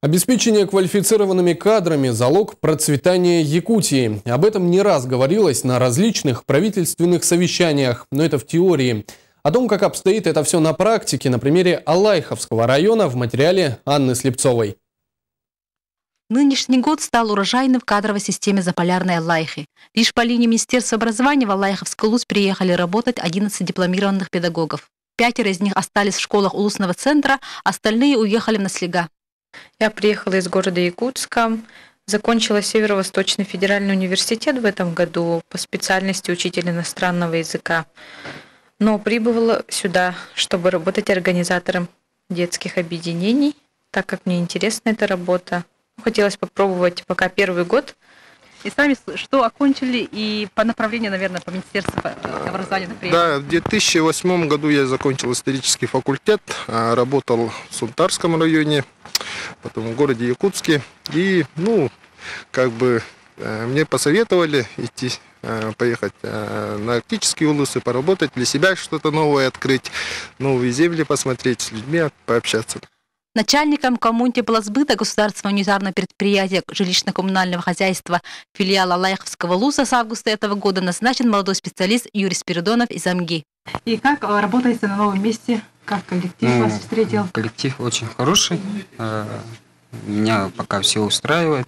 Обеспечение квалифицированными кадрами – залог процветания Якутии. Об этом не раз говорилось на различных правительственных совещаниях, но это в теории. О том, как обстоит это все на практике, на примере Алайховского района в материале Анны Слепцовой. Нынешний год стал урожайным в кадровой системе Заполярной Алайхи. Лишь по линии Министерства образования в Алайховский улус приехали работать 11 дипломированных педагогов. 5 из них остались в школах улусного центра, остальные уехали в Наслега. Я приехала из города Якутска, закончила Северо-Восточный федеральный университет в этом году по специальности учитель иностранного языка. Но прибыла сюда, чтобы работать организатором детских объединений, так как мне интересна эта работа. Хотелось попробовать пока первый год. И сами что окончили и по направлению, наверное, по Министерству образования, например? Да, в 2008 году я закончил исторический факультет, работал в Сунтарском районе, потом в городе Якутске. И, мне посоветовали поехать на арктические улусы, поработать, для себя что-то новое открыть, новые земли посмотреть, с людьми пообщаться. Начальником коммунтепласбыта государственного унитарного предприятия жилищно-коммунального хозяйства филиала Алайховского улуса с августа этого года назначен молодой специалист Юрий Спиридонов из Амги. И как работаете на новом месте? Как коллектив вас встретил? Коллектив очень хороший. Меня пока все устраивает.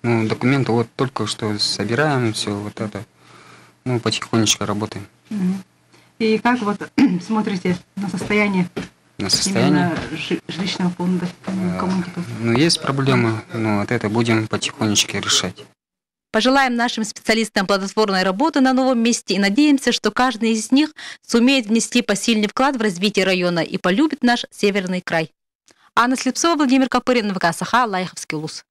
Документы вот только что собираем, все вот это. Потихонечку работаем. И как смотрите на состояние? На состояние жилищного фонда коммунитета? Есть проблемы, но вот это будем потихонечку решать. Пожелаем нашим специалистам плодотворной работы на новом месте и надеемся, что каждый из них сумеет внести посильный вклад в развитие района и полюбит наш северный край. Анна Слепцова, Владимир Копырин, ВК Саха, Алайховский улус.